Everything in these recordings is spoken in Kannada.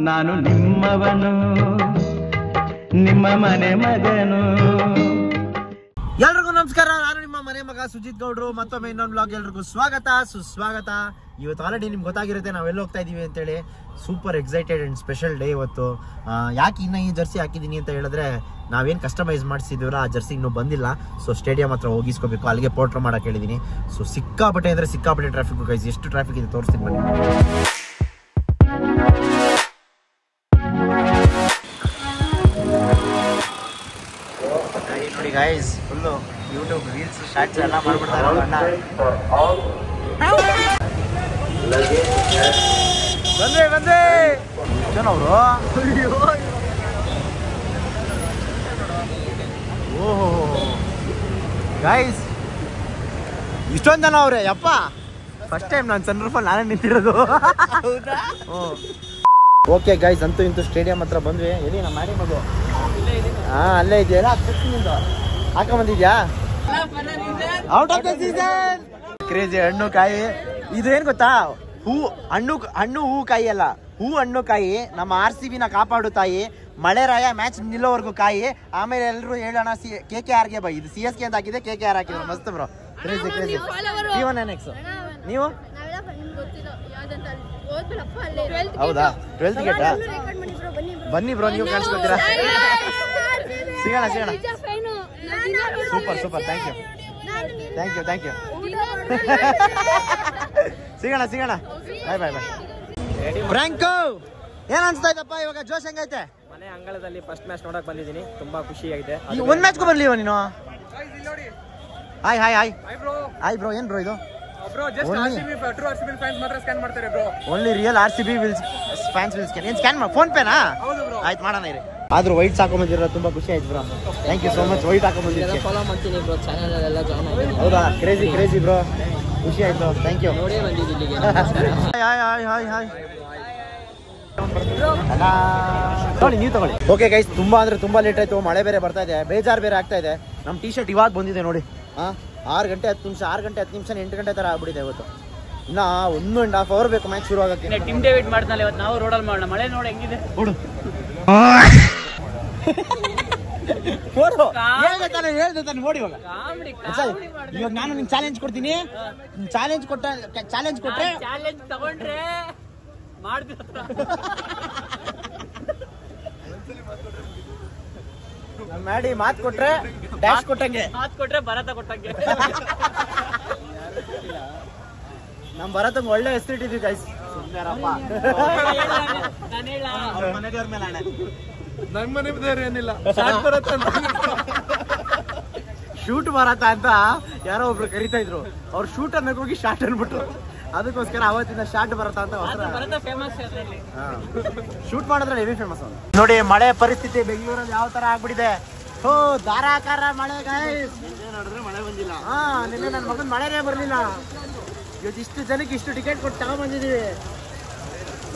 ನಾನು ನಿಮ್ಮವನು, ನಿಮ್ಮ ಮನೆ ಮಗನು. ಎಲ್ರಿಗೂ ನಮಸ್ಕಾರ. ನಾನು ನಿಮ್ಮ ಮನೆ ಮಗ ಸುಜಿತ್ ಗೌಡ್ರು. ಮತ್ತೊಮ್ಮೆ ಇನ್ನೊಂದು ಬ್ಲಾಗ್ ಎಲ್ರಿಗೂ ಸ್ವಾಗತ ಸುಸ್ವಾಗತ. ಇವತ್ತು ಆಲ್ರೆಡಿ ನಿಮ್ಗೆ ಗೊತ್ತಾಗಿರುತ್ತೆ ನಾವೆಲ್ಲ ಹೋಗ್ತಾ ಇದೀವಿ ಅಂತೇಳಿ. Super excited and special day ಇವತ್ತು. ಯಾಕೆ ಇನ್ನ ಈ ಜರ್ಸಿ ಹಾಕಿದೀನಿ ಅಂತ ಹೇಳಿದ್ರೆ, ನಾವೇನು ಕಸ್ಟಮೈಸ್ ಮಾಡಿಸಿದ್ವಲ್ಲ ಆ ಜರ್ಸಿ ಇನ್ನೂ ಬಂದಿಲ್ಲ. ಸೊ ಸ್ಟೇಡಿಯಂ ಹತ್ರ ಹೋಗಿಸ್ಕೋಬೇಕು, ಅಲ್ಲಿಗೆ ಪೋರ್ಟ್ರ್ ಮಾಡಕ್ಕೆ ಹೇಳಿದೀನಿ. ಸೊ ಸಿಕ್ಕಾಪಟ್ಟೆ ಅಂದರೆ ಸಿಕ್ಕಾಪಟ್ಟೆ ಟ್ರಾಫಿಕ್ ಗೈಸ್. ಎಷ್ಟು ಟ್ರಾಫಿಕ್ ಇದೆ ತೋರಿಸ್ತೀನಿ ಬನ್ನಿ. ನೋಡಿ guys, full YouTube reels shorts ಎಲ್ಲ ಮಾಡ್ಬಿಡ್ತಾರೆ ಅಣ್ಣ. ಬಂದೆ ಜನವರು. ಓಹೋ ಗೈಸ್, ಇಷ್ಟೊಂದು ಜನ ಅವ್ರೆ ಯಪ್ಪ. ಫಸ್ಟ್ ಟೈಮ್ ನಾನು ಸನ್ ರೂಫಲ್ಲಿ ನಾನೇ ನಿಂತಿರೋದು. ಓಕೆ ಗೈಸ್, ಅಂತೂ ಇಂತೂ ಸ್ಟೇಡಿಯಂ ಹತ್ರ ಬಂದ್ವಿ. ಎಲ್ಲಿ ನಮ್ಮ ಮಾಡಿ ಮಗು? ಅಲ್ಲೇ ಇದೆಯಲ್ಲ, ಹಾಕೊಂಬಂದಿದ್ಯಾ? Out of the season. Crazy ಹಣ್ಣು ಕಾಯಿ. ಇದು ಏನ್ ಗೊತ್ತಾ, ಹಣ್ಣು ಹೂ ಕಾಯಿ ಅಲ್ಲ, ಹಣ್ಣು ಕಾಯಿ. ನಮ್ಮ RCB ನ ಕಾಪಾಡು ತಾಯಿ. ಮಳೆ ರಾಯ ಮ್ಯಾಚ್ ನಿಲ್ಲೋವರೆಗೂ ಕಾಯಿ. ಆಮೇಲೆ ಎಲ್ಲರೂ ಹೇಳೋಣ KKRಗೆ ಬೈ. ಇದು CSK ಅಂತ ಹಾಕಿದೆ, KKR ಹಾಕಿದ್ರು. ಮಸ್ತ್ ಬ್ರೋ. Crazy P1NX. ನೀವು ಹೌದಾ? 12th gate. ಬನ್ನಿ ಬ್ರೋ, ನೀವು ಕಾಣಿಸ್ಕೊತೀರಾ? ಸಿಗೋಣ. Super thank you. ಸಿಗೋಣ. ಬಾಯ್. ಫ್ರಾಂಕೋ, ಏನ್ ಅನ್ಸ್ತಾ ಇದ್ದಪ್ಪ ಇವಾಗ? ಜೋಶ್ ಹೆಂಗೈತೆ? ಮನೆ ಅಂಗಳದಲ್ಲಿ ಫಸ್ಟ್ ಮ್ಯಾಚ್ ನೋಡಕ್ ಬಂದಿದ್ದೀನಿ. ತುಂಬಾ ಖುಷಿ ಆಗಿದೆ. ಒಂದ್ ಮ್ಯಾಚ್ಗೂ ಬರ್ಲಿವ ನೀನು? Hi bro. ಏನ್ ಬ್ರೋ ಇದು? Only real RCB fans will scan. ಏನ್ ಸ್ಕ್ಯಾನ್ ಮಾಡಿ ಫೋನ್ ಪೇನಾ? ಆಯ್ತು, ಮಾಡೋಣ ಇರಿ. ಆದ್ರೂ ವೈಟ್ ಹಾಕೊಂಬಂದಿರೋ ತುಂಬಾ ಖುಷಿ ಆಯ್ತು bro. Thank you so much. White ಹಾಕೊಂಬಂದಿದ್ದೀವಿ. ಫಾಲೋ ಮಾಡ್ತೀನಿ ಬ್ರೋ, ಚಾನೆಲ್ ಎಲ್ಲ ಜಾಯ್ನ್ ಆಗಿದ್ದೀನಿ. ಹೌದಾ? ಕ್ರೇಜಿ ಬ್ರೋ, ಖುಷಿ ಆಯ್ತು. Thank you. ನೋಡೇ ಬಂದಿದ್ದೀನಿ ಇಲ್ಲಿಗೆ. ಹಾಯ್. ನೋಡಿ, ನೀವು ತಗೊಳ್ಳಿ. ಓಕೆ ಗೈಸ್, ತುಂಬಾ ಅಂದ್ರೆ ತುಂಬಾ ಲೇಟ್ ಆಯ್ತು. ಮಳೆ ಬೇರೆ ಬರ್ತಾ ಇದೆ, ಬೇಜಾರು ಬೇರೆ ಆಗ್ತಾ ಇದೆ. ನಮ್ಮ ಟಿ ಶರ್ಟ್ ಇವಾಗ ಬಂದಿದೆ ನೋಡಿ. 6 ಗಂಟೆ 10 ನಿಮಿಷ 8 ಗಂಟೆ ತರ ಆಗ್ಬಿಟ್ಟಿದೆ ಇವತ್ತು. ಇನ್ನ 1.5 ಅವರ್ ಬೇಕು ಮ್ಯಾಚ್ ಶುರು ಆಗಕ್ಕೆ. ಟಿಮ್ ಡೇವಿಡ್ ಮಾಡ್ತಾನೆ ಇವತ್ತು. ನಾವು ರೋಡಲ್ಲಿ ಮಾಡೋಣ. ಮಳೆ ನೋಡಿ ಹೆಂಗಿದೆ. ಹೇಳ್ದೆ ತಾನೆ ನೋಡಿ. ಇವಾಗ ನಾನು ನಿಂಗೆ ಚಾಲೆಂಜ್ ಕೊಡ್ತೀನಿ. ಚಾಲೆಂಜ್ ಕೊಟ್ರೆ ತಗೊಂಡ್ರೆ ಮಾಡಿ ಮಾತು ಕೊಟ್ರೆ ಡ್ಯಾಶ್ ಕೊಟ್ಟಂಗೆ. ಭರತ ಕೊಟ್ಟಂಗೆ. ನಮ್ ಭರತಂಗ್ ಒಳ್ಳೆ ಹೆಸರಿಟ್ಟಿದ್ವಿ ಗೈಸ್. ಮನೆದೇವ್ರ ಮೇಲೆ ಆಣೆ. ನನ್ ಮನೆ ಏನಿಲ್ಲ. ಶೂಟ್ ಭರತ ಅಂತ ಯಾರೋ ಒಬ್ರು ಕರಿತಾ ಇದ್ರು. ಅವ್ರು ಶೂಟ್ ಅನ್ನಕ್ ಹೋಗಿ ಶಾರ್ಟ್ ಅನ್ಬಿಟ್ರು. ಅದಕ್ಕೋಸ್ಕರ ಅವತ್ತಿಂದ ಶಾರ್ಟ್ ಭರತ ಅಂತ ಶೂಟ್ ಮಾಡಿದ್ರೆ ಹೆವಿ ಫೇಮಸ್. ನೋಡಿ ಮಳೆ ಪರಿಸ್ಥಿತಿ ಬೆಂಗಳೂರಲ್ಲಿ ಯಾವ ತರ ಆಗ್ಬಿಟ್ಟಿದೆ. ಧಾರಾಕಾರ ಮಳೆ ಗೈಸ್. ಮಳೆ ಬಂದಿಲ್ಲ. ನಿನ್ನೆ ನನ್ನ ಮಗನ್ ಮಳೆನೇ ಬರ್ಲಿಲ್ಲ. ಇವತ್ತು ಇಷ್ಟು ಜನಕ್ಕೆ ಇಷ್ಟು ಟಿಕೆಟ್ ಕೊಟ್ಟು ತಗೊಂಡ್ ಬಂದಿದೀವಿ.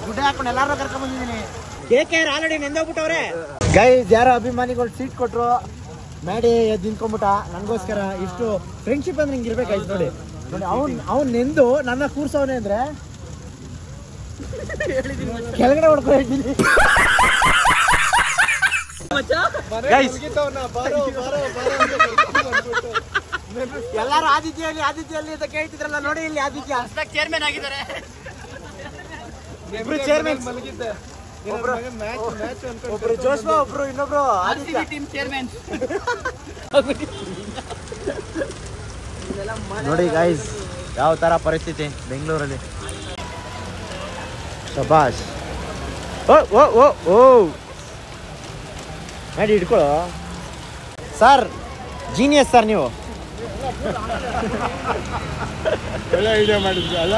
ಗುಡ್ಡೆ ಹಾಕೊಂಡು ಎಲ್ಲಾರು ಕರ್ಕೊಂಡ್ ಬಂದಿದ್ದೀನಿ. KKR ಆಲ್ರೆಡಿ ನೆಂದೋಗ್ಬಿಟ್ಟವ್ರೆ ಗೈಸ್. ಯಾರೋ ಅಭಿಮಾನಿಗಳು ಸೀಟ್ ಕೊಟ್ರು, ಮಾಡಿ ಎದ್ದು ನಿಂತ್ಕೊಂಡ್ಬಿಟ್ಟ ನನ್ಗೋಸ್ಕರ. ಇಷ್ಟು ಫ್ರೆಂಡ್ಶಿಪ್ ಅಂದ್ರೆ ಹಿಂಗ್ ಇರ್ಬೇಕಾಯ್ತು ನೋಡಿ. ಅವ್ನ್ ನೆಂದು ನನ್ನ ಕೂರ್ಸವನೆ ಅಂದ್ರೆ ಕೆಳಗಡೆ ಹೊಡ್ಕೊಂಡು ಹೇಳ್ತೀನಿ. ಎಲ್ಲಾರು ಆದಿತ್ಯಲ್ಲಿ ಅಂತ ಕೇಳ್ತಿದ್ರಲ್ಲ, ನೋಡಿ ಇಲ್ಲಿ ಆದಿತ್ಯ ಚೇರ್ಮನ್ ಆಗಿದ್ದಾರೆ. ಇಬ್ರು ಚೇರ್ಮನ್. ಒಬ್ರು ಜೋಶ್ವಾ, ಒಬ್ರು ಇನ್ನೊಬ್ರು ಆದಿತ್ಯ ಟೀಮ್ ಚೇರ್ಮನ್. ನೋಡಿ ಗೈಸ್, ಯಾವ ತರ ಪರಿಸ್ಥಿತಿ ಬೆಂಗಳೂರಲ್ಲಿ. ಶಬಾಷ್. ಓ ಮಾಡಿ ಹಿಡ್ಕೊಳ್ಳೋ ಸರ್. ಜೀನಿಯಸ್ ಸರ್ ನೀವು. ಒಳ್ಳೆ ಐಡಿಯಾ ಮಾಡಿದ್ರಿ ಅಲ್ಲ?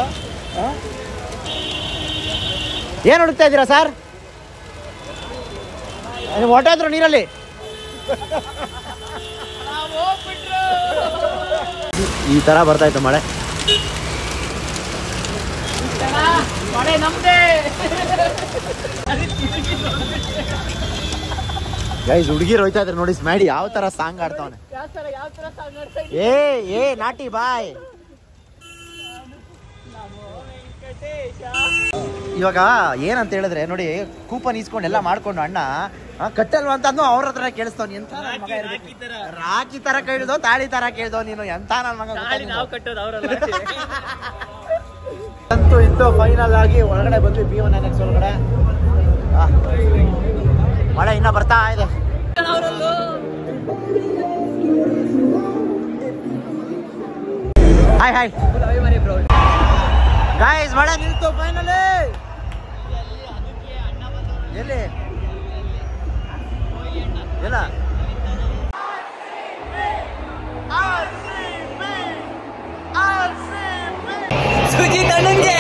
ಏನ್ ಹುಡುಕ್ತಾ ಇದ್ದೀರಾ ಸರ್? ಹೊಟ್ಟೋದ್ರು ನೀರಲ್ಲಿ. ಈ ತರ ಬರ್ತಾ ಇತ್ತು ಮಳೆ. ಗೈಸ್ ಹುಡುಗಿರು ಹೋಯ್ತಾ ಇದ್ರೆ ನೋಡಿ ಸ್ಮ್ಯಾಡಿ ಯಾವ ತರ ಸಾಂಗ್ ಆಡ್ತಾವನೆ. ಏ ನಾಟಿ ಬಾಯ್. ಇವಾಗ ಏನಂತ ಹೇಳಿದ್ರೆ ನೋಡಿ, ಕೂಪನ್ ಇಸ್ಕೊಂಡು ಎಲ್ಲ ಮಾಡ್ಕೊಂಡು ಅಣ್ಣ ಕಟ್ಟಲ್ವಾ ಅಂತ ಅವ್ರ ಹತ್ರ ಕೇಳಿಸ್ತವ್. ಎಂತ ರಾಖಿ ತರ ಕೇಳಿದೋ ತಾಳಿ ತರ ಕೇಳಿದೋ ನೀನು, ಎಂತ ನನ್ನ ಮಗ. ಅಂತೂ ಇಂತೂ ಫೈನಲ್ ಆಗಿ ಒಳಗಡೆ ಬಂದ್ವಿ B1NX ಒಳಗಡೆ. ಮಳೆ ಇನ್ನ ಬರ್ತಾ ಇದೆ. ಹಾಯ್ ಹಾಯ್ ಗಾಯ್ಸ್, ಮಳೆ ನಿಲ್ತು ಫೈನಲಿ. ಎಲ್ಲಿ ಎಲ್ಲ ಸುಜಿತ್ ಅಣ್ಣಂಗೆ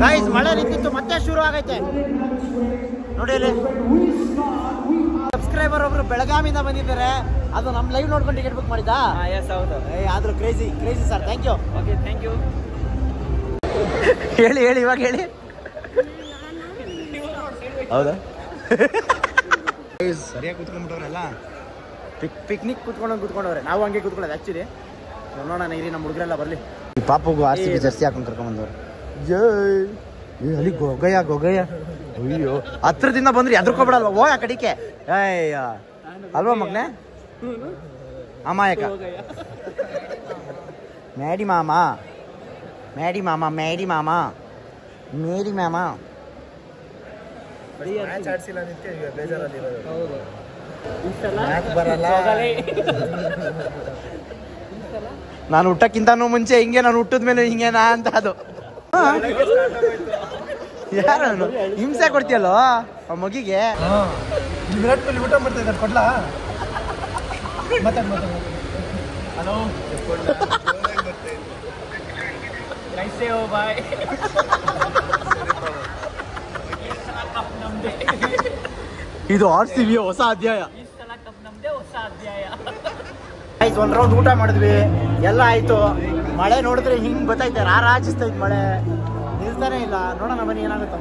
ಗೈಸ್ ಮಳೆ ನಿಂತಿತ್ತು, ಮತ್ತೆ ಶುರು ಆಗೈತೆ ನೋಡಿ. ಅಲ್ಲಿ ಸಬ್ಸ್ಕ್ರೈಬರ್ ಒಬ್ರು ಬೆಳಗಾವಿಂದ ಬಂದಿದ್ದಾರೆ. ಅದು ನಮ್ಮ ಲೈವ್ ನೋಡ್ಕೊಂಡು ಟಿಕೆಟ್ ಬುಕ್ ಮಾಡಿದ್ದಾ? ಆದ್ರೂ crazy sir, thank you. Okay, thank you. ಹೇಳಿ ಇವಾಗ ಹೇಳಿ. ಹೌದಾ? ಸರಿಯಾಗಿ ಕೂತ್ಕೊಂಡ್ಬಿಟ್ಟವ್ರೆಲ್ಲ ಪಿಕ್ನಿಕ್ ಕೂತ್ಕೊಂಡವ್ರೆ. ನಾವು ಹಂಗೆ ಕೂತ್ಕೊಳ್ಳೋದು ಆಕ್ಚುಲಿ. ನೋಡೋಣ ಇರಿ, ನಮ್ಮ ಹುಡುಗರೆಲ್ಲ ಬರಲಿ. ಈ ಪಾಪಗೂ RCB ಜರ್ಸಿ ಹಾಕೊಂಡು ಕರ್ಕೊಂಡ್ಬಂದವ್ರು. ಅಲ್ಲಿ ಗೊಗಯ್ಯ ಅಯ್ಯೋ, ಹತ್ರದಿಂದ ಬಂದ್ರಿ ಎದ್ರಕೋಬಿಡಲ್ವ? ಹೋಗ ಆ ಕಡಿಕೆ. ಅಯ್ಯ ಅಲ್ವಾ ಮಗ್ನೆ, ಅಮಾಯಕ. ಮೇಡಿ ಮಾಮ ನಾನು ಹುಟ್ಟಕ್ಕಿಂತನೂ ಮುಂಚೆ ಹಿಂಗೆ, ನಾನು ಹುಟ್ಟದ ಮೇಲೆ ಹಿಂಗೇನಾ ಅಂತ. ಅದು ಯಾರು ಹಿಂಸೆ ಕೊಡ್ತೀಯಲ್ಲೋ ಆ ಮಗಿಗೆ. ವಿರಾಟ್ ಕೊಹ್ಲಿ ಊಟ ಮಾಡ್ತಾ ಇದ್ದಾರೆ, ಕೊಡ್ಲಾ? ಹಲೋ, कैसे हो भाई? ಇದು RCB ಹೊಸ ಅಧ್ಯಾಯ. ಈ ಸಲ ಕಪ್ ನಮ್ದೇ, ಹೊಸ ಅಧ್ಯಾಯ. ಒಂದ್ ರೌಂಡ್ ಊಟ ಮಾಡಿದ್ವಿ, ಎಲ್ಲ ಆಯ್ತು. ಮಳೆ ನೋಡಿದ್ರೆ ಹಿಂಗ್ ಗೊತ್ತೈತೆ, ರಾರಾಜಿಸ್ತೈತೆ ಮಳೆ, ನಿಲ್ತಾನೆ ಇಲ್ಲ. ನೋಡೋಣ ಬನ್ನಿ ಏನಾಗುತ್ತೆ.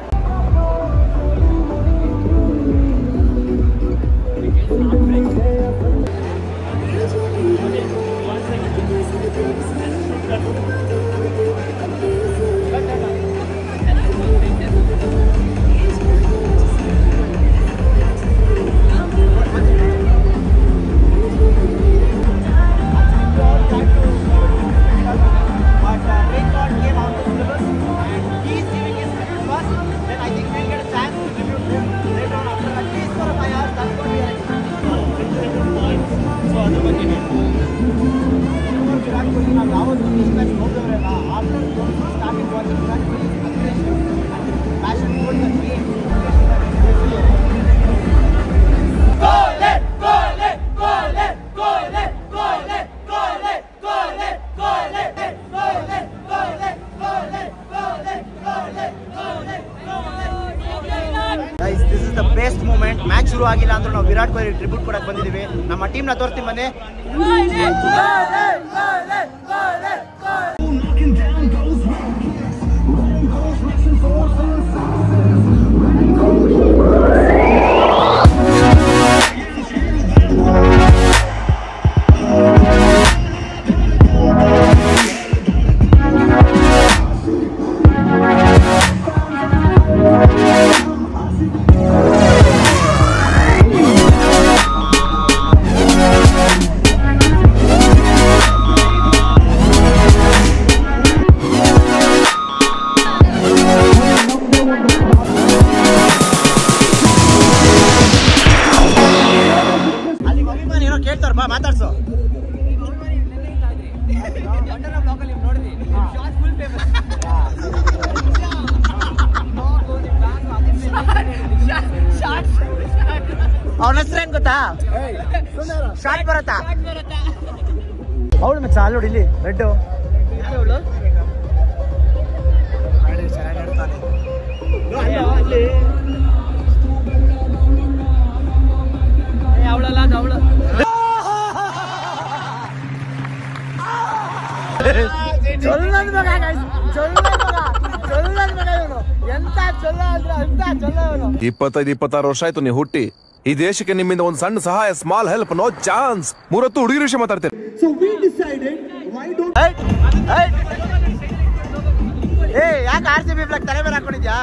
This is the best moment. Match ಶುರು ಆಗಿಲ್ಲ ಅಂದ್ರೂ ನಾವು ವಿರಾಟ್ ಕೊಹ್ಲಿ ಟ್ರಿಬ್ಯೂಟ್ ಕೊಡಕ್ಕೆ ಬಂದಿದ್ದೀವಿ. ನಮ್ಮ ಟೀಮ್ನ ತೋರಿಸ್ತೀನಿ ಬನ್ನಿ. ಮಾತಾಡ್ಸು. ಅವನ ಹೆಸರೇನ್ ಗೊತ್ತಾ? ಶಾರ್ಟ್ ಬರತ್ತಾ? ಅವಳು ಮಿಕ್ಸ ಅಲ್ಲಿ ನೋಡಿ, ಇಲ್ಲಿ ರೆಡ್ ಅವಳಲ್ಲ, ಅವಳು ಚೊಲ್ಲದ ಮಗ, ಚೊಲ್ಲದ ಮಗ ಇವನು. ಎಂತ 25-26 ವರ್ಷ ಆಯ್ತು ನೀವು ಹುಟ್ಟಿ. ಈ ದೇಶಕ್ಕೆ ನಿಮ್ಮಿಂದ ಒಂದು ಸಣ್ಣ ಸಹಾಯ, ಸ್ಮಾಲ್ ಹೆಲ್ಪ್, ನೋ ಚಾನ್ಸ್. 30 ಹುಡುಗಿರ ವಿಷಯ ಮಾತಾಡ್ತೀರಿ. ಯಾಕೆ RCB ಫ್ಲಾಗ್ ತಲೆ ಮೇಲೆ ಹಾಕೊಂಡಿದ್ಯಾ?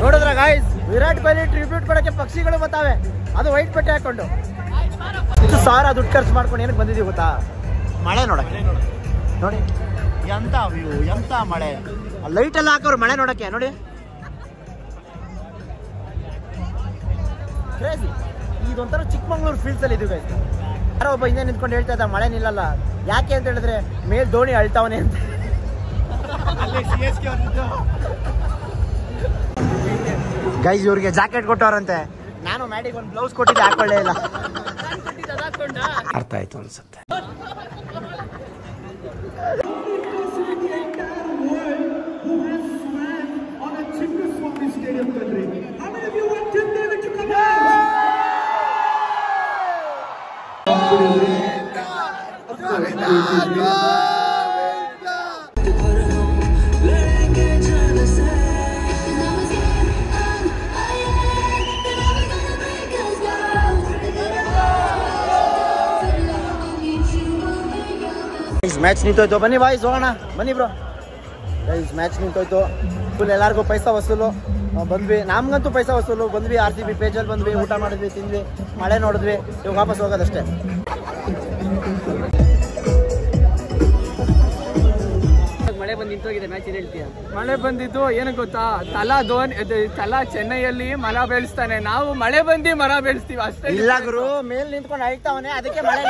ನೋಡಿದ್ರ ಗಾಯ್ಸ್, ವಿರಾಟ್ ಕೊಹ್ಲಿ ಟ್ರಿಬ್ಯೂಟ್ ಕೊಡಕ್ಕೆ ಪಕ್ಷಿಗಳು ಬರ್ತಾವೆ, ಅದು ವೈಟ್ ಬಟ್ಟೆ ಹಾಕೊಂಡು. 10,000 ದುಡ್ಡು ಖರ್ಚು ಮಾಡ್ಕೊಂಡು ಏನಕ್ಕೆ ಬಂದಿದ್ದೀವಿ ಗೊತ್ತಾ? ಮಳೆ ನೋಡಕ್ಕೆ. ನೋಡಿ ಎಂತ ವ್ಯೂ, ಎಂತ ಮಳೆ. ಲೈಟ್ ಎಲ್ಲ ಹಾಕೋರು ಮಳೆ ನೋಡಕ್ಕೆ. ನೋಡಿ ಕ್ರೇಜಿ. ಇದೊಂಥರ ಚಿಕ್ಕಮಂಗ್ಳೂರು ಫೀಲ್ಸ್ ಅಲ್ಲಿ ಇದೀವಿ. ಯಾರೋ ಒಬ್ಬ ಹಿಂದೆ ನಿಂತ್ಕೊಂಡು ಹೇಳ್ತಾ ಇದ್ದ ಮಳೆ ನಿಲ್ಲಲ್ಲ. ಯಾಕೆ ಅಂತ ಹೇಳಿದ್ರೆ ಮೇಲ್ ಧೋನಿ ಅಳ್ತಾವನೆ ಅಂತ. ಗೈಸ್ ಇವ್ರಿಗೆ ಜಾಕೆಟ್ ಕೊಟ್ಟವ್ರಂತೆ. ನಾನು ಮ್ಯಾಡಿಗೆ ಒಂದು ಬ್ಲೌಸ್ ಕೊಟ್ಟಿದ್ದೆ, ಹಾಕೊಳ್ಳೇ ಇಲ್ಲ. ಅರ್ಥ ಆಯ್ತು ಅನ್ಸುತ್ತೆ. ಮ್ಯಾಚ್ ನಿಂತೋಯ್ತು, ಬನ್ನಿ ಬಾಯ್ಸ್ ಹೋಗೋಣ, ಬನ್ನಿ ಬ್ರೋ. ಗೈಸ್ ಮ್ಯಾಚ್ ನಿಂತೋಯ್ತು, ಫುಲ್ ಎಲ್ಲರಿಗೂ ಪೈಸಾ ವಸೂಲು. ಬಂದ್ವಿ, ನಮ್ಗಂತೂ ಪೈಸಾ ವಸೂಲು. ಬಂದ್ವಿ RCB ಪೇಜಲ್ಲಿ ಬಂದ್ವಿ, ಊಟ ಮಾಡಿದ್ವಿ, ತಿಂದ್ವಿ, ಮಳೆ ನೋಡಿದ್ವಿ, ಇವಾಗ ವಾಪಸ್ ಹೋಗೋದಷ್ಟೇ. ಮಳೆ ಬಂದು ನಿಂತೋಗಿದೆ ಮ್ಯಾಚ್ ಏನು ಹೇಳ್ತೀಯ? ಮಳೆ ಬಂದಿದ್ದು ಏನಕ್ಕೆ ಗೊತ್ತಾ? ತಲಾ ಚೆನ್ನೈಯಲ್ಲಿ ಮರ ಬೆಳೆಸ್ತಾನೆ, ನಾವು ಮಳೆ ಬಂದು ಮರ ಬೆಳೆಸ್ತೀವಿ ಅಷ್ಟೇ. ಇಲ್ಲ ಗುರು, ಮೇಲ್ ನಿಂತ್ಕೊಂಡು ಅಳ್ತಾವನೆ, ಅದಕ್ಕೆ ಮಳೆ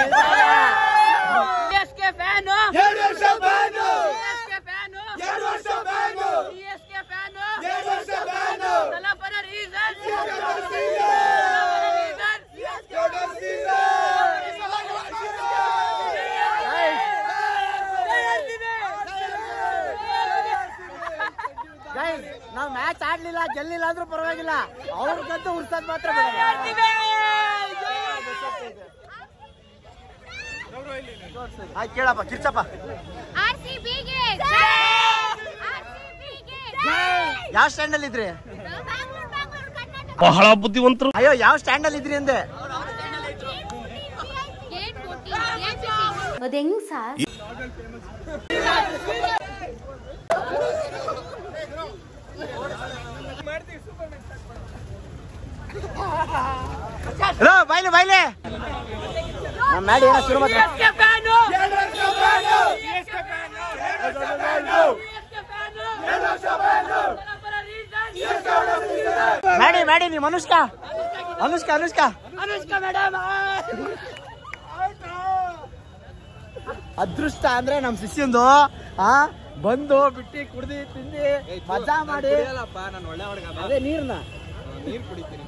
ನಾವು ಮ್ಯಾಚ್ ಆಡ್ಲಿಲ್ಲ, ಗೆಲ್ಲಿಲ್ಲ ಅಂದ್ರೂ ಪರವಾಗಿಲ್ಲ, ಅವ್ರಿಗಂತೂ ಉರ್ಸೋದ್ ಮಾತ್ರ. ಕೇಳಪ್ಪ ಕಿರ್ಚಪ್ಪ. ಯಾವ ಸ್ಟ್ಯಾಂಡ್ ಅಲ್ಲಿ ಇದ್ರಿ? ಬಹಳ ಬುದ್ಧಿವಂತರು. ಅಯ್ಯೋ ಯಾವ ಸ್ಟ್ಯಾಂಡ್ ಅಲ್ಲಿ ಇದ್ರಿ ಅಂದೆ? ಅದು ಹೆಂಗ್ ಸರ್? ಬಾಯ್ಲೆ ಬಾಯ್ಲೆ ನಮ್ಮ ಮ್ಯಾಡಿ ಏನೋ ಶುರು ಮಾಡಿ. ಮ್ಯಾಡಿ ಮ್ಯಾಡಿ ನೀವು ಅನುಷ್ಕಾ ಅನುಷ್ಕಾ ಅನುಷ್ಕಾ ಅನುಷ್ಕಾ ಮೇಡಮ್. ಅದೃಷ್ಟ ಅಂದ್ರೆ ನಮ್ ಶಿಷ್ಯಂದು ಬಂದು ಬಿಟ್ಟಿ ಕುಡ್ದಿ ತಿಂದಿ ಮಜಾ ಮಾಡಿ. ಅದೇ ನೀರ್ನ ನೀರ್ ಕುಡಿತೀನಿ.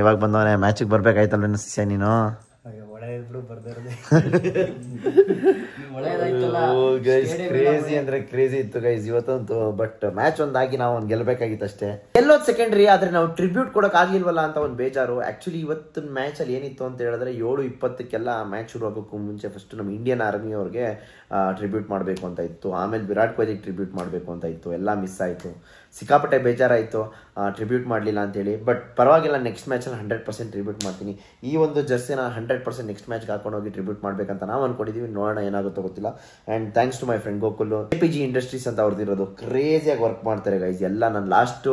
ಇವಾಗ ಬಂದವನೇ, ಮ್ಯಾಚಿಗೆ ಬರ್ಬೇಕಾಯ್ತಲ್ಲ ಶಿಷ್ಯ ನೀನು. ಕ್ರೇಜಿ ಅಂದ್ರೆ ಕ್ರೇಜಿ ಇತ್ತು ಗೈಸ್ ಇವತ್ತಂತೂ. ಬಟ್ ಮ್ಯಾಚ್ ಒಂದಾಗಿ ನಾವು ಒಂದು ಗೆಲ್ಬೇಕಾಗಿತ್ತು ಅಷ್ಟೇ. ಗೆಲ್ಲೋದು ಸೆಕೆಂಡ್ರಿ, ಆದ್ರೆ ನಾವು ಟ್ರಿಬ್ಯೂಟ್ ಕೊಡಕ್ ಆಗ್ಲಿಲ್ವಲ್ಲ ಅಂತ ಒಂದು ಬೇಜಾರು. ಆಕ್ಚುಲಿ ಇವತ್ತಿನ ಮ್ಯಾಚ್ ಅಲ್ಲಿ ಏನಿತ್ತು ಅಂತ ಹೇಳಿದ್ರೆ 7:20 ಮ್ಯಾಚ್ ಶುರು ಆಗೋಕ್ಕೂ ಮುಂಚೆ ಫಸ್ಟ್ ನಮ್ಮ ಇಂಡಿಯನ್ ಆರ್ಮಿ ಅವ್ರಿಗೆ ಟ್ರಿಬ್ಯೂಟ್ ಮಾಡಬೇಕು ಅಂತ ಇತ್ತು. ಆಮೇಲೆ ವಿರಾಟ್ ಕೊಹ್ಲಿಗೆ ಟ್ರಿಬ್ಯೂಟ್ ಮಾಡಬೇಕು ಅಂತ ಇತ್ತು. ಎಲ್ಲ ಮಿಸ್ ಆಯಿತು, ಸಿಕ್ಕಾಪಟ್ಟೆ ಬೇಜಾರಾಯಿತು ಟ್ರಿಬ್ಯೂಟ್ ಮಾಡಲಿಲ್ಲ ಅಂತೇಳಿ. ಬಟ್ ಪರವಾಗಿಲ್ಲ, ನೆಕ್ಸ್ಟ್ ಮ್ಯಾಚಲ್ಲಿ 100% ಟ್ರಿಬ್ಯೂಟ್ ಮಾಡ್ತೀನಿ. ಈ ಒಂದು ಜರ್ಸಿನ 100% ನೆಕ್ಸ್ಟ್ ಮ್ಯಾಚ್ಗೆ ಹಾಕೊಂಡು ಹೋಗಿ ಟ್ರಿಬ್ಯೂಟ್ ಮಾಡಬೇಕಂತ ನಾವು ಅನ್ಕೊಂಡಿದ್ದೀವಿ. ನೋಡೋಣ ಏನಾಗುತ್ತೋ ಗೊತ್ತಿಲ್ಲ. And thanks to my friend Gokul. APG industries ಅಂತ ಅವ್ರದ್ದಿರೋದು, ಕ್ರೇಜಿಯಾಗಿ ವರ್ಕ್ ಮಾಡ್ತಾರೆ ಗೈಸ್. ಎಲ್ಲ ನಾನು ಲಾಸ್ಟು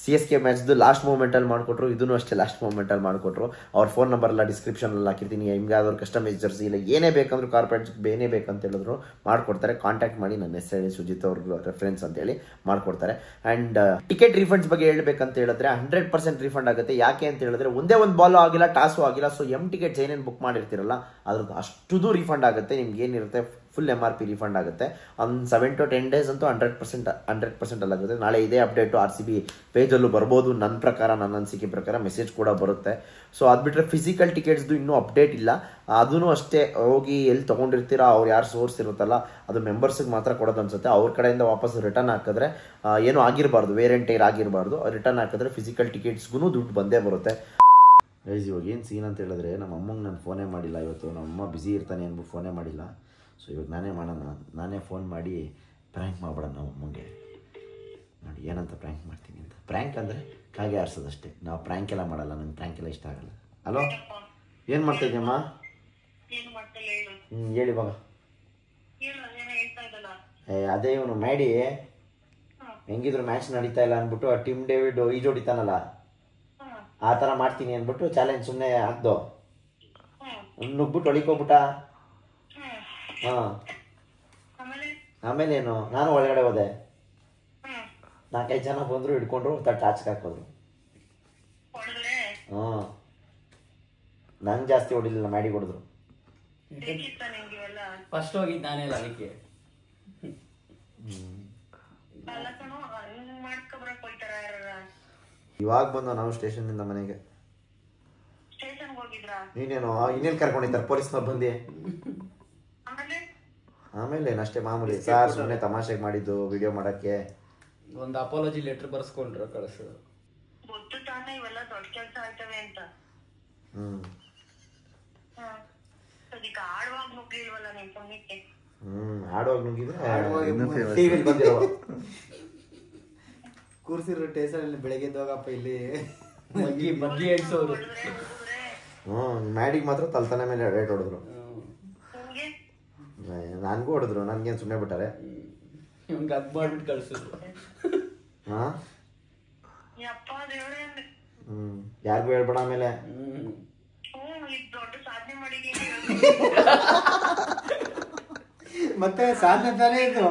CSK ಮ್ಯಾಚ್ದು ಲಾಸ್ಟ್ ಮೂಮೆಂಟಲ್ಲಿ ಮಾಡಿಕೊಟ್ರು, ಇದೂ ಅಷ್ಟೇ ಲಾಸ್ಟ್ ಮೂಮೆಂಟಲ್ಲಿ ಮಾಡಿಕೊಟ್ರು. ಅವ್ರ ಫೋನ್ ನಂಬರ್ ಎಲ್ಲ ಡಿಸ್ಕ್ರಿಪ್ಷನಲ್ಲಿ ಹಾಕಿರ್ತೀನಿ. ನಿಮ್ಗೆ ಯಾವ್ದಾದ್ರು ಕಸ್ಟಮೈಸ್ ಜರ್ಸಿ ಇಲ್ಲ ಏನೇ ಬೇಕಂದ್ರೂ ಕಾರ್ಪೊರೇಟ್ ಏನೇ ಬೇಕಂತ ಹೇಳಿದ್ರು ಮಾಡಿಕೊಡ್ತಾರೆ. ಕಾಂಟ್ಯಾಕ್ಟ್ ಮಾಡಿ, ನನ್ನ ಹೆಸರು ಹೇಳಿ ಸುಜಿತ್ ಅವ್ರ ರೆಫರೆನ್ಸ್ ಅಂತೇಳಿ ಮಾಡಿಕೊಡ್ತಾರೆ. ಆ್ಯಂಡ್ ಟಿಕೆಟ್ ರೀಫಂಡ್ಸ್ ಬಗ್ಗೆ ಹೇಳ್ಬೇಕಂತ ಹೇಳಿದ್ರೆ 100% ರೀಫಂಡ್ ಆಗುತ್ತೆ. ಯಾಕೆ ಅಂತ ಹೇಳಿದ್ರೆ ಒಂದೇ ಒಂದು ಬಾಲು ಆಗಿಲ್ಲ, ಟಾಸು ಆಗಿಲ್ಲ. ಸೊ ಟೆಕೆಟ್ಸ್ ಏನೇನು ಬುಕ್ ಮಾಡಿರ್ತೀರಲ್ಲ ಅದ್ರದ್ದು ಅಷ್ಟುದು ರೀಫಂಡ್ ಆಗುತ್ತೆ. ನಿಮ್ಗೆ ಏನಿರುತ್ತೆ ಫುಲ್ MRP ರೀಫಂಡ್ ಆಗುತ್ತೆ. ಒಂದು 7 to 10 days ಅಂತೂ 100% ಅಲ್ಲಾಗುತ್ತೆ. ನಾಳೆ ಇದೇ ಅಪ್ಡೇಟು RCB ಪೇಜಲ್ಲೂ ಬರ್ಬೋದು. ನನ್ನ ಪ್ರಕಾರ, ನನ್ನ ಅನಿಸಿಕೆ ಪ್ರಕಾರ ಮೆಸೇಜ್ ಕೂಡ ಬರುತ್ತೆ. ಸೊ ಅದು ಬಿಟ್ಟರೆ ಫಿಸಿಕಲ್ ಟಿಕೆಟ್ಸ್ದು ಇನ್ನೂ ಅಪ್ಡೇಟ್ ಇಲ್ಲ. ಅದೂ ಅಷ್ಟೇ, ಹೋಗಿ ಎಲ್ಲಿ ತೊಗೊಂಡಿರ್ತೀರಾ ಅವ್ರು ಯಾರು ಸೋರ್ಸ್ ಇರುತ್ತಲ್ಲ ಅದು ಮೆಂಬರ್ಸ್ಗೆ ಮಾತ್ರ ಕೊಡೋದು ಅನ್ಸುತ್ತೆ. ಅವ್ರ ಕಡೆಯಿಂದ ವಾಪಸ್ ರಿಟರ್ನ್ ಹಾಕಿದ್ರೆ ಏನೂ ಆಗಿರಬಾರ್ದು, ವೇರ್ ಆ್ಯಂಡ್ ಟೈರ್ ಆಗಿರಬಾರ್ದು. ರಿಟರ್ನ್ ಹಾಕಿದ್ರೆ ಫಿಸಿಕಲ್ ಟಿಕೆಟ್ಸ್ಗೂ ದುಡ್ಡು ಬಂದೇ ಬರುತ್ತೆ. ಗೈಸ್ ಇವಾಗ ಏನು ಸೀನ್ ಅಂತ ಹೇಳಿದ್ರೆ ನಮ್ಮ ಅಮ್ಮಂಗೆ ನಾನು ಫೋನೇ ಮಾಡಿಲ್ಲ ಇವತ್ತು. ನಮ್ಮ ಅಮ್ಮ ಬ್ಯುಸಿ ಇರ್ತಾನೆ ಅಂದ್ಬಿಟ್ಟು ಫೋನೇ ಮಾಡಿಲ್ಲ. ಸೊ ಇವಾಗ ನಾನೇ ಫೋನ್ ಮಾಡಿ ಪ್ರ್ಯಾಂಕ್ ಮಾಡ್ಬಿಡೋಣ ನಮ್ಮ ಅಮ್ಮಂಗೆ. ನೋಡಿ ಏನಂತ ಪ್ರ್ಯಾಂಕ್ ಮಾಡ್ತೀನಿ ಅಂತ. ಪ್ರ್ಯಾಂಕ್ ಅಂದರೆ ಕಾಗೆ ಆರಿಸೋದಷ್ಟೇ, ನಾವು ಪ್ರ್ಯಾಂಕ್ ಎಲ್ಲ ಮಾಡಲ್ಲ. ನಂಗೆ ಪ್ರ್ಯಾಂಕ್ ಎಲ್ಲ ಇಷ್ಟ ಆಗಲ್ಲ. ಹಲೋ, ಏನು ಮಾಡ್ತಾಯಿದ್ಯಮ್ಮ? ಹೇಳಿ ಬಾಗ. ಅದೇ ಇವನು ಮ್ಯಾಡಿ ಹೆಂಗಿದ್ರು ಮ್ಯಾಚ್ ನಡೀತಾ ಇಲ್ಲ ಅಂದ್ಬಿಟ್ಟು ಆ ಟಿಮ್ ಡೇವಿಡ್ ಈಜು ಹೊಡಿತಾನಲ್ಲ ಆ ಥರ ಮಾಡ್ತೀನಿ ಅಂದ್ಬಿಟ್ಟು ಚಾಲೆಂಜ್ ಸುಮ್ಮನೆ ಹಾಕ್ದು. ನುಗ್ಬಿಟ್ಟು ಹೊಳಿಕೋಗ್ಬಿಟ್ಟ. ಹಾಂ, ಆಮೇಲೇನು ನಾನು ಒಳಗಡೆ ಹೋದೆ. 4-5 ಜನ ಬಂದರು, ಹಿಡ್ಕೊಂಡ್ರು, ಟಾಚ್ಗೆ ಹಾಕೋದ್ರು. ಹಾಂ, ನಂಗೆ ಜಾಸ್ತಿ ಹೊಡಿಲಿಲ್ಲ, ಮ್ಯಾಡಿ ಹೊಡೆದ್ರು. ಫಸ್ಟ್ ಹೋಗಿದ್ದು ನಾನೇ ಅದಕ್ಕೆ. ಇವಾಗ ಬಂದು ನಾವು ಸ್ಟೇಷನ್ನಿಂದ ಮನೆಗೆ. ನೀನೇನು ಇನ್ನೇನು ಕರ್ಕೊಂಡಿದ್ದಾರೆ ಪೊಲೀಸ್ನವ್ರು ಬಂದು. ಆಮೇಲೆ ಅಷ್ಟೇ ಮಾಮೂಲಿ ಸಾರ್, ಸುಮ್ಮನೆ ತಮಾಷೆಗೆ ಮಾಡಿದ್ದು ವಿಡಿಯೋ ಮಾಡೋಕ್ಕೆ. ಒಂದು ಅಪಾಲಜಿ ಲೆಟರ್ ಬರ್ಸ್ಕೊಂಡ್ರು, ಕಳಿಸೋದು. ಆಡುವಾಗ ನುಗ್ಗಿದ್ರೆ ಟಿವಿಲಿ ಬಂದಿರೋ ಕೂರ್ಸಿರೋ ಸ್ಟೇಷನಲ್ಲಿ ಬೆಳಗ್ಗೆ ಹೋಗಪ್ಪ ಇಲ್ಲಿ ಬಗ್ಗಿ ಹೇಳ್ಸೋರು. ಮ್ಯಾಡಿಗೆ ಮಾತ್ರ ತಲ್ತನೆ ಮೇಲೆ ರೇಟ್ ಹೊಡೆದ್ರು. ನನಗೂ ಹೊಡೆದ್ರು, ನನ್ಗೇನು ಸುಮ್ಮನೆ ಬಿಟ್ಟಾರೆ. ಇವ್ನಿಗೆ ಅದು ಮಾಡ್ಬಿಟ್ಟು ಕಳಿಸಿದ್ರು. ಹಾಂ, ಯಾರಿಗೂ ಹೇಳ್ಬೇಡ ಆಮೇಲೆ. ಮತ್ತೆ ಸಾಧನೆ ತಾನೇ ಇದು.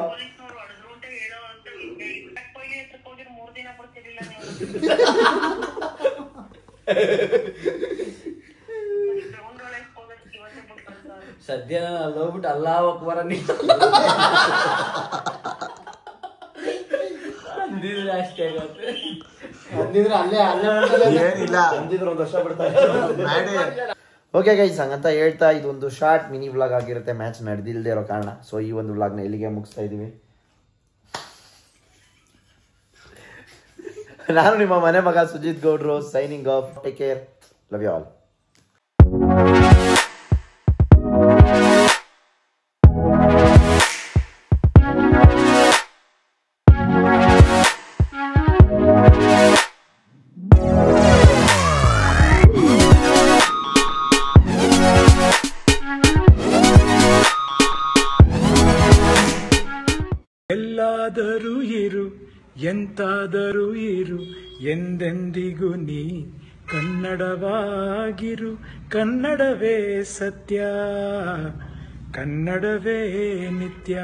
ಸದ್ಯ ಅಲ್ಲಿ ಹೋಗ್ಬಿಟ್ಟು ಅಲ್ಲಾ ಅಕ್ಬರ ಅಂದಿದ್ರೆ ಅಷ್ಟೇ ಆಗುತ್ತೆ. ಅಂದಿದ್ರೆ ಅಲ್ಲೇ ಏನಿಲ್ಲ ಅಂದಿದ್ರೆ 1 ವರ್ಷ ಬಿಡ್ತಾರೆ. ಓಕೆ ಗೈಸ್, ಹಂಗಂತ ಹೇಳ್ತಾ ಇದೊಂದು ಶಾರ್ಟ್ ಮಿನಿ ವ್ಲಾಗ್ ಆಗಿರುತ್ತೆ, ಮ್ಯಾಚ್ ನಡೆದಿಲ್ಲದೆ ಇರೋ ಕಾರಣ. ಸೊ ಈ ಒಂದು ವ್ಲಾಗ್ನ ಇಲ್ಲಿಗೆ ಮುಗಿಸ್ತಾ ಇದ್ದೀವಿ. ನಾನು ನಿಮ್ಮ ಮನೆ ಮಗ ಸುಜಿತ್ ಗೌಡ್ರು, signing off. Take care, love you all. ಎಲ್ಲಾದರೂ ಇರು, ಎಂತಾದರೂ ಇರು, ಎಂದೆಂದಿಗೂ ನೀ ಕನ್ನಡವಾಗಿರು. ಕನ್ನಡವೇ ಸತ್ಯ, ಕನ್ನಡವೇ ನಿತ್ಯ.